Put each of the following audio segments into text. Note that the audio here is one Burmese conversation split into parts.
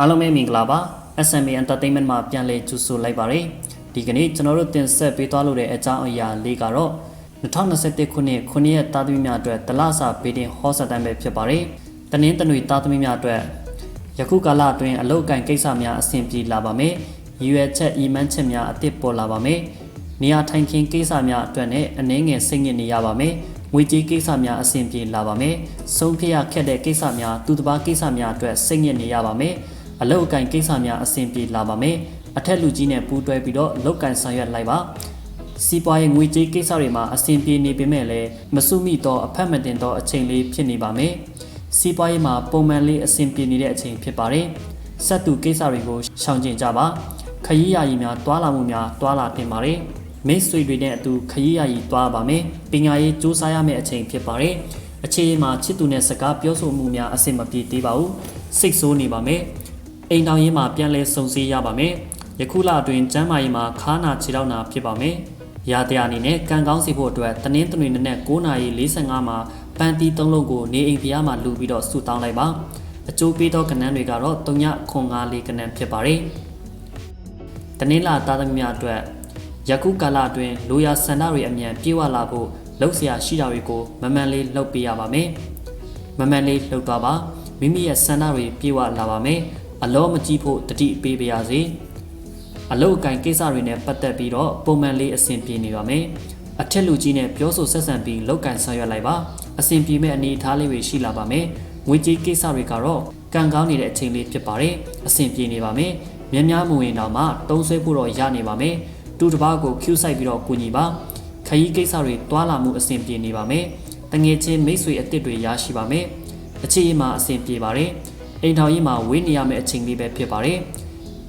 အားလုံးပဲမင်္ဂလာပါ SMA Entertainment မှာပြန်လည်ကြိုဆိုလိုက်ပါရစေဒီကနေ့ကျွန်တော်တို့တင်ဆက်ပေးသွားလို့တဲ့အကြောင်းအရာလေးကတော့2021ခုနှစ်9ရက်သားသမီးများအတွက်တလစာပေးတင်ဟောစာတမ်းပဲဖြစ်ပါတယ်တနင်္ဂနွေသားသမီးများအတွက်ယခုကာလအတွင်းအလုပ်အကန့်ကိစ္စများအဆင်ပြေလာပါမယ်ရည်ရွယ်ချက်ဤမှန်းချက်များအသစ်ပေါ်လာပါမယ်နေရာထိုင်ခင်းကိစ္စများအတွက်နဲ့အနှဲငယ်စိတ်ညစ်နေရပါမယ်ငွေကြေးကိစ္စများအဆင်ပြေလာပါမယ်ဆုံးဖြတ်ရခက်တဲ့ကိစ္စများသူတစ်ပါးကိစ္စများအတွက်စိတ်ညစ်နေရပါမယ်အလုပ်အကန့်ကိစ္စများအဆင်ပြေလာပါမယ်အထက်လူကြီးနဲ့ပူးတွဲပြီးတော့လုပ်ကန်ဆောင်ရွက်လိုက်ပါစီးပွားရေးငွေကြေးကိစ္စတွေမှာအဆင်ပြေနေပေမဲ့လည်းမစုမိတော့အဖက်မတင်တော့အချိန်လေးဖြစ်နေပါမယ်စီးပွားရေးမှာပုံမှန်လေးအဆင်ပြေနေတဲ့အချိန်ဖြစ်ပါတယ်ဆက်သူကိစ္စတွေကိုရှောင်ကျဉ်ကြပါခရီးယာယီများတွာလာမှုများတွာလာတင်ပါတယ်မိတ်ဆွေတွေနဲ့အတူခရီးယာယီတွာပါမယ်ပညာရေးစူးစမ်းရမယ့်အချိန်ဖြစ်ပါတယ်အခြေအနေမှာချစ်သူနဲ့စကားပြောဆိုမှုများအဆင်မပြေသေးပါဘူးစိတ်ဆိုးနေပါမယ်အိမ်တော်ရေးမှာပြန်လဲစုံစည်းရပါမယ်ယခုလအတွင်းကျမ်းမာရေးမှာခါနာခြေထောက်နာဖြစ်ပါမယ်ရာတရားအနေနဲ့ကံကောင်းစီဖို့အတွက်တနင်္ဂနွေနေ့9:45မှာပန်းတီး3လုံးကိုနေအိမ်ဖျားမှာလူပြီးတော့ဆူတောင်းလိုက်ပါအကျိုးပေးသောကဏ္ဍတွေကတော့3.54ကဏ္ဍဖြစ်ပါတယ်တနင်္လာသားသမီးများအတွက်ယခုကာလအတွင်းလိုရာဆန္ဒတွေအမြန်ပြေဝလာဖို့လှုပ်ရှားရှိတာတွေကိုမမှန်လေးလှုပ်ပေးရပါမယ်မမှန်လေးလှုပ်သွားပါမိမိရဲ့ဆန္ဒတွေပြေဝလာပါမယ်အလောမကြည့်ဖို့တတိပေးပါရစေအလုတ်အကင်ကိစ္စတွေနဲ့ပတ်သက်ပြီးတော့ပုံမှန်လေးအဆင်ပြေနေပါမယ်အထက်လူကြီးနဲ့ပြောဆိုဆက်ဆံပြီးလောက်ကန်ဆောင်ရွက်လိုက်ပါအဆင်ပြေမဲ့အနေအထားလေးတွေရှိလာပါမယ်ငွေကြေးကိစ္စတွေကတော့ကံကောင်းနေတဲ့အချိန်လေးဖြစ်ပါတယ်အဆင်ပြေနေပါမယ်များများမဝင်တော့မှတုံးဆွဲဖို့တော့ရနေပါမယ်တူတစ်ပါးကို Q ဆိုင်ပြီးတော့ကူညီပါခရီးကိစ္စတွေတွာလာမှုအဆင်ပြေနေပါမယ်တငယ်ချင်းမိတ်ဆွေအသစ်တွေရရှိပါမယ်အခြေအနေမှာအဆင်ပြေပါတယ်အိမ်ထောင်ရေးမှာဝေးနေရမယ့်အချိန်လေးပဲဖြစ်ပါတယ်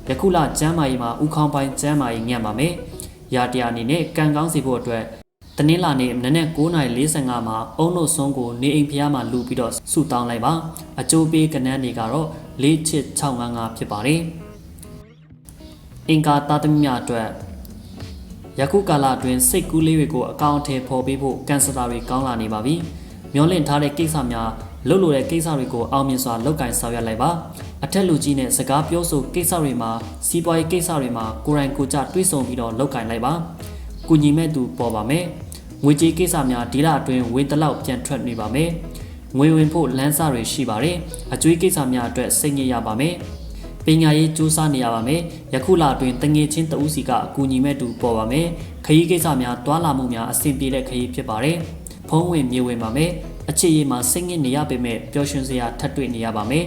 ယခုလကျမ်းမာရေးမှာဥခေါင်းပိုင်းကျမ်းမာရေးညံ့ပါမယ်ရာတရားအနေနဲ့ကံကောင်းစီဖို့အတွက်တနင်္လာနေ့နနက်9:45မှာအုံတို့ဆုံးကိုနေအိမ်ဖျားမှာလူပြီးတော့ဆူတောင်းလိုက်ပါအကျိုးပေးကဏ္ဍတွေကတော့4655ဖြစ်ပါတယ်အင်္ဂါသားသမီးများအတွက်ယခုကာလအတွင်းစိတ်ကူးလေးတွေကိုအကောင့်ထဲပေါ်ပေးဖို့ကန်ဆာတာတွေကောင်းလာနေပါပြီမျောလင့်ထားတဲ့ကိစ္စများလှုပ်လို့တဲ့ကိစ္စတွေကိုအောင်မြင်စွာလုပ်ကင်ဆောင်ရွက်လိုက်ပါအထက်လူကြီးနဲ့စကားပြောဆိုကိစ္စတွေမှာစီးပွားရေးကိစ္စတွေမှာကိုယ်တိုင်ကိုယ်ကျတွေးဆုံပြီးတော့လုပ်ကင်လိုက်ပါကုညီမဲ့သူပေါ်ပါမယ်ငွေကြေးကိစ္စများဒီလအတွင်းဝင်တလောက်ပြန်ထွက်နေပါမယ်ငွေဝင်ဖို့လမ်းစာတွေရှိပါတယ်အကျွေးကိစ္စများအတွက်စိတ်ညစ်ရပါမယ်ပညာရေးစူးစမ်းနေရပါမယ်ယခုလအတွင်းတငယ်ချင်းတဦးစီကအကူညီမဲ့သူပေါ်ပါမယ်ခရီးကိစ္စများတွာလာမှုများအဆင်ပြေတဲ့ခရီးဖြစ်ပါတယ်ဖုံးဝင်မြေဝင်ပါမယ်အခြေအနေမှာစိတ်ငြိမ်နေရပေမဲ့ပျော်ရွှင်စရာထပ်တွေ့နေရပါမယ်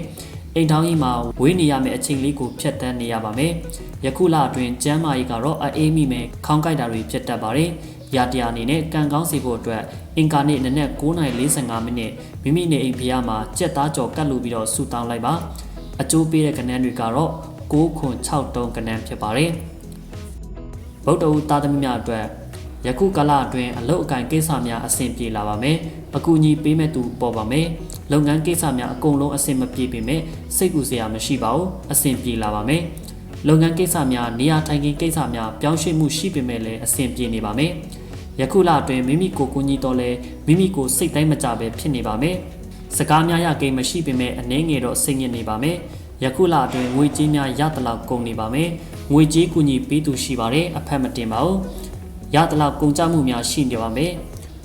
အိမ်ထောင်ကြီးမှာဝေးနေရမယ့်အချိန်လေးကိုဖြတ်တန်းနေရပါမယ်ယခုလအတွင်းကျမ်းမာရေးကတော့အေးမိမယ်ခေါင်းကိုက်တာတွေဖြစ်တတ်ပါတယ်ရာတရားအနေနဲ့ကံကောင်းစီဖို့အတွက်အင်္ဂါနေ့နနက်9:45မိနစ်မိမိနေအိမ်ဖျားမှာကြက်သားကြော်ကတ်လူပြီးတော့ဆူတောင်းလိုက်ပါအကျိုးပေးတဲ့ကဏ္ဍတွေကတော့9.63ကဏ္ဍဖြစ်ပါတယ်ဗုဒ္ဓဦးသားသမီးများအတွက်ယခုကာလအတွင်းအလုပ်အကင်ကိစ္စများအဆင်ပြေလာပါမယ်အကူအညီပေးမဲ့သူပေါ်ပါမယ်လုပ်ငန်းကိစ္စများအကုန်လုံးအဆင်မပြေပေမဲ့စိတ်ကူစရာမရှိပါဘူးအဆင်ပြေလာပါမယ်လုပ်ငန်းကိစ္စများနေရာထိုင်ခင်းကိစ္စများပြောင်းရွှေ့မှုရှိပေမဲ့လည်းအဆင်ပြေနေပါမယ်ယခုလအတွင်းမိမိကိုကူညီတော့လဲမိမိကိုစိတ်တိုင်းမကြပဲဖြစ်နေပါမယ်စကားများရကိန်းမရှိပေမဲ့အနှဲငယ်တော့စိတ်ညစ်နေပါမယ်ယခုလအတွင်းငွေကြေးများရတလောက်ကုန်နေပါမယ်ငွေကြေးကူညီပေးသူရှိပါတယ်အဖက်မတင်ပါဘူးရတလောက်ကုန်ကြမှုများရှိနေပါမယ်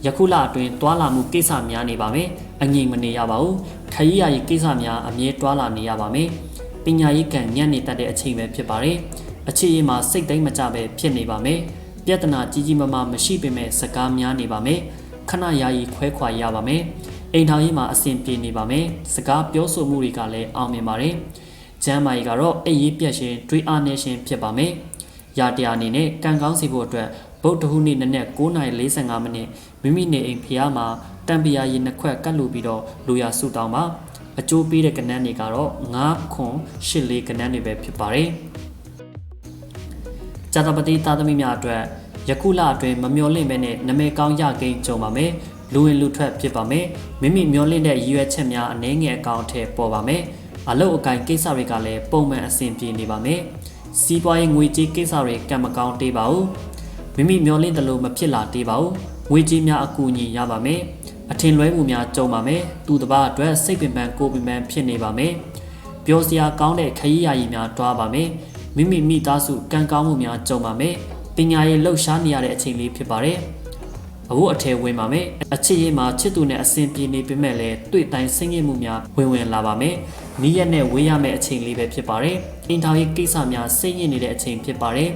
ယခုလအတွင်းတွာလာမှုကိစ္စများနေပါမယ်အငြိမ်မနေရပါဘူးခရီးယာယီကိစ္စများအမြဲတွာလာနေရပါမယ်ပညာရေးကံညံ့နေတတ်တဲ့အချိန်ပဲဖြစ်ပါတယ်အခြေအနေမှာစိတ်တိုင်းမကြပဲဖြစ်နေပါမယ်ပြဿနာကြီးကြီးမားမားမရှိပေမဲ့စကားများနေပါမယ်ခဏယာယီခွဲခွာရပါမယ်အိမ်ထောင်ရေးမှာအဆင်ပြေနေပါမယ်စကားပြောဆိုမှုတွေကလည်းအောင်မြင်ပါတယ်ကျမ်းမာရေးကတော့အိပ်ရေးပြတ်ရှင်တွေးအားနေရှင်ဖြစ်ပါမယ်ရာတရားအနေနဲ့ကံကောင်းစီဖို့အတွက်ဗုဒ္ဓဟူးနေ့နနက်9:45မိနစ်မိမိနေအိမ်ဖျားမှာတံပရာရီနှစ်ခွက်ကတ်လူပြီးတော့လူရဆူတောင်းပါအကျိုးပေးတဲ့ကဏ္ဍတွေကတော့9.84ကဏ္ဍတွေပဲဖြစ်ပါတယ်ဇာတပတိသားသမီးများအတွက်ယခုလအတွင်းမမျော်လင့်ပဲနဲ့နမဲကောင်းရကိန်းကြုံပါမယ်လူဝင်လူထွက်ဖြစ်ပါမယ်မိမိမျော်လင့်တဲ့ရည်ရွယ်ချက်များအနည်းငယ်အကောင်အထည်ပေါ်ပါမယ်အလုပ်အကိုင်ကိစ္စတွေကလည်းပုံမှန်အဆင်ပြေနေပါမယ်စီးပွားရေးငွေကြေးကိစ္စတွေကံမကောင်းသေးပါဘူးမိမိမျော်လင့်တယ်လို့မဖြစ်လာသေးပါဘူးငွေကြေးများအကူအညီရပါမယ်အထင်လွဲမှုများကြုံပါမယ်သူတစ်ပါးအတွက်စိတ်ပင်ပန်းကိုယ်ပင်ပန်းဖြစ်နေပါမယ် ပြောစရာကောင်းတဲ့ခရီးယာယီများတွားပါမယ်မိမိမိသားစုကံကောင်းမှုများကြုံပါမယ်ပညာရေးလှုပ်ရှားနေရတဲ့အချိန်လေးဖြစ်ပါတယ်အဖို့အထည်ဝင်ပါမယ်အချစ်ရေးမှာချစ်သူနဲ့အစဉ်ပြေနေပေမဲ့လည်းတွေ့တိုင်းဆင်းရဲမှုများဝင်လာပါမယ်နီးရက်နဲ့ဝေးရမယ့်အချိန်လေးပဲဖြစ်ပါတယ်အင်တာရေးကိစ္စများစိတ်ညစ်နေတဲ့အချိန်ဖြစ်ပါတယ်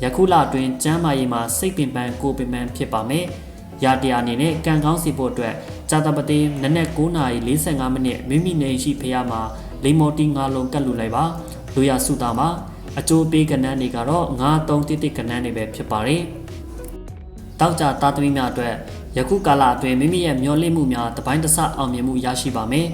ယခုလအတွင်းကျမ်းမာရေးမှာစိတ်ပင်ပန်းကိုယ်ပင်ပန်းဖြစ်ပါမယ်ရာတရားအနေနဲ့ကံကောင်းစီဖို့အတွက်ဇာတပတိနနက်9:45မိနစ်မိမိနေရှိဖျားမှာလိမ္မော်တီ9လုံးကတ်လူလိုက်ပါလူရစုတာမှာအကျိုးပေးကဏ္ဍတွေကတော့9-3တိတိကဏ္ဍတွေပဲဖြစ်ပါတယ်တောက်ကြသားသမီးများအတွက်ယခုကာလအတွင်းမိမိရဲ့မျှော်လင့်မှုများတပိုင်းတစအောင်မြင်မှုရရှိပါမယ်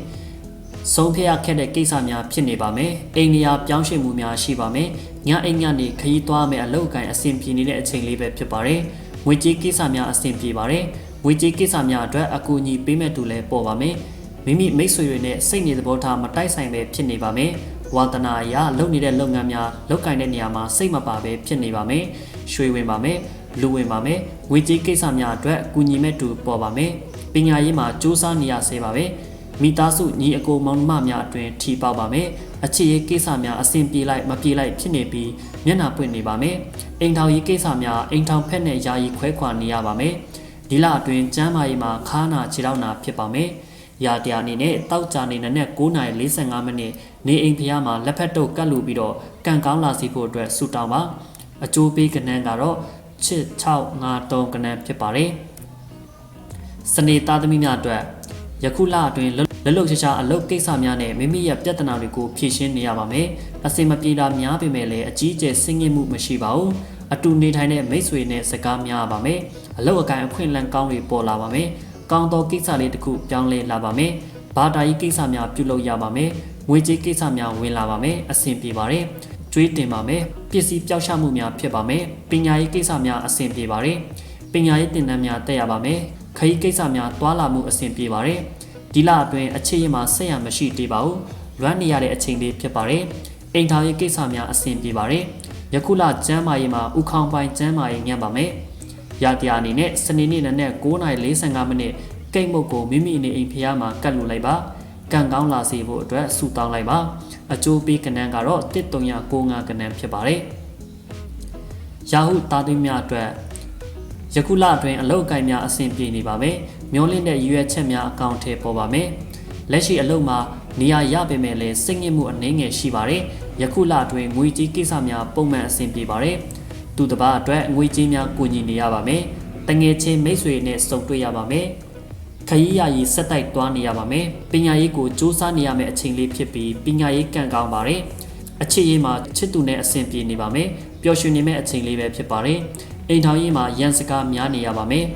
ဆုံးဖြတ်ရခဲ့တဲ့ကိစ္စများဖြစ်နေပါမယ်အိမ်နေရာပြောင်းရွှေ့မှုများရှိပါမယ်ညအိမ်ညနေခရီးသွားမယ်အလုပ်အကိုင်အဆင်ပြေနေတဲ့အချိန်လေးပဲဖြစ်ပါတယ်ငွေကြေးကိစ္စများအဆင်ပြေပါတယ်ငွေကြေးကိစ္စများအတွက်အကူအညီပေးမဲ့သူလည်းပေါ်ပါမယ်မိမိမိတ်ဆွေတွေနဲ့စိတ်နေသဘောထားမတိုက်ဆိုင်ပဲဖြစ်နေပါမယ်ဝါသနာအရလုပ်နေတဲ့လုပ်ငန်းများလုပ်ကိုင်တဲ့နေရာမှာစိတ်မပါပဲဖြစ်နေပါမယ်ရွှေဝင်ပါမယ်လူဝင်ပါမယ်ငွေကြေးကိစ္စများအတွက်ကူညီမဲ့သူပေါ်ပါမယ်ပညာရေးမှာစူးစမ်းနေရဆဲပါပဲမိသားစုညီအကိုမောင်နှမများအတွင်ထီပေါက်ပါမယ်အချစ်ရေးကိစ္စများအဆင်ပြေလိုက်မပြေလိုက်ဖြစ်နေပြီးမျက်နှာပွင့်နေပါမယ်အိမ်ထောင်ရေးကိစ္စများအိမ်ထောင်ဖက်နဲ့ယာယီခွဲခွာနေရပါမယ်ဒီလအတွင်းကျမ်းမာရေးမှာခါနာခြေထောက်နာဖြစ်ပါမယ်ရာတရားအနေနဲ့တောက်ကြနေနဲ့9:45မိနစ်နေအိမ်ဖျားမှာလက်ဖက်တုပ်ကတ်လူပြီးတော့ကံကောင်းလာစီဖို့အတွက်ဆူတောင်းပါအကျိုးပေးကဏ္ဍကတော့6-5-3ကဏ္ဍဖြစ်ပါတယ်စနေသားသမီးများအတွက်ယခုလအတွင်းလက်လုံရှားအလုပ်ကိစ္စများနဲ့မိမိရဲ့ပြဿနာတွေကိုဖြေရှင်းနေရပါမယ်အစင်မပြေတာများပေမဲ့လည်းအကြီးအကျယ်ဆင်းရဲမှုမရှိပါဘူးအတူနေထိုင်တဲ့မိတ်ဆွေနဲ့စကားများပါမယ်အလုပ်အကိုင်အခွင့်အလမ်းကောင်းတွေပေါ်လာပါမယ်ကောင်းသောကိစ္စလေးတစ်ခုပြောင်းလဲလာပါမယ်ဘာတာရေးကိစ္စများပြုလုပ်ရပါမယ်ငွေကြေးကိစ္စများဝင်လာပါမယ်အဆင်ပြေပါတယ်ကျွေးတင်ပါမယ်ပစ္စည်းပျောက်ရှားမှုများဖြစ်ပါမယ်ပညာရေးကိစ္စများအဆင်ပြေပါတယ်ပညာရေးသင်တန်းများတက်ရပါမယ်ခရီးကိစ္စများတွာလာမှုအဆင်ပြေပါတယ်ဒီလအတွင်းအခြေရမှာဆက်ရမရှိသေးပါဘူးလွမ်းနေရတဲ့အချိန်လေးဖြစ်ပါတယ်အိမ်ထောင်ရေးကိစ္စများအဆင်ပြေပါတယ်ယခုလကျမ်းမာရေးမှာဥခေါင်ပိုင်းကျမ်းမာရေးညံ့ပါမယ်ရာတရားအနေနဲ့စနေနေ့နနက်9:45မိနစ်ကိတ်မုတ်ကိုမိမိနေအိမ်ဖျားမှာကတ်လူလိုက်ပါကံကောင်းလာစေဖို့အတွက်ဆုတောင်းလိုက်ပါအကျိုးပေးကဏ္ဍကတော့1395ကဏ္ဍဖြစ်ပါတယ်ရာဟုသားသမီးများအတွက်ယခုလအတွင်းအလုပ်အကိုင်များအဆင်ပြေနေပါမယ်မျောလင့်တဲ့ရွေးချက်များအကောင့်ထဲပေါ်ပါမယ်လက်ရှိအလုပ်မှာနေရာရပေမဲ့လည်းစိတ်ငြိမ်မှုအနည်းငယ်ရှိပါတယ်ယခုလအတွင်းငွေကြေးကိစ္စများပုံမှန်အဆင်ပြေပါတယ်သူတစ်ပါးအတွက်ငွေကြေးများကူညီနေရပါမယ်တငယ်ချင်းမိတ်ဆွေနဲ့စုံတွေ့ရပါမယ်ခရီးယာယီဆက်တိုက်တွားနေရပါမယ်ပညာရေးကိုစူးစမ်းနေရမယ့်အချိန်လေးဖြစ်ပြီးပညာရေးကံကောင်းပါတယ်အချစ်ရေးမှာချစ်သူနဲ့အဆင်ပြေနေပါမယ်ပျော်ရွှင်နေမယ့်အချိန်လေးပဲဖြစ်ပါတယ်အိမ်ထောင်ရေးမှာရန်စကားများနေရပါမယ်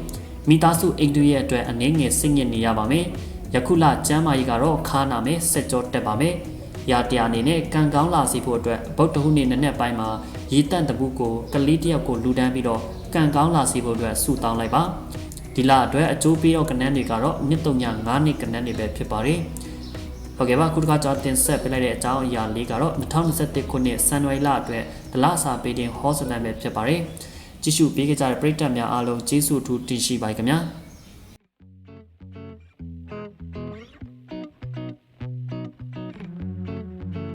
မိသားစုအိမ်တူရဲ့အတွက်အနေငယ်စိတ်ညစ်နေရပါမယ်ယခုလကျမ်းမာရေးကတော့ခါနာမယ်ဆက်ကြောတက်ပါမယ်ရာတရားအနေနဲ့ကံကောင်းလာစေဖို့အတွက်ဗုဒ္ဓဟူးနေ့နံနက်ပိုင်းမှာရေတန့်တပူကိုကလေးတယောက်ကိုလူဒန်းပြီးတော့ကံကောင်းလာစေဖို့အတွက်ဆုတောင်းလိုက်ပါဒီလအတွက်အကျိုးပေးတော့ကဏ္ဍတွေကတော့နှစ်3ည9နှစ်ကဏ္ဍတွေပဲဖြစ်ပါတယ်ဟုတ်ကဲ့ပါခုတစ်ခါကျွန်တော်တင်ဆက်ပေးလိုက်တဲ့အကြောင်းအရာလေးကတော့2021ခုနှစ်ဇန်နဝါရီလအတွက်ဒလစာပေးတင်ဟောစတန်ပဲဖြစ်ပါတယ်ကြည့်ရှုပေးကြတဲ့ပရိသတ်များအားလုံးကျေးဇူးထူးတင်ရှိပါခင်ဗျာ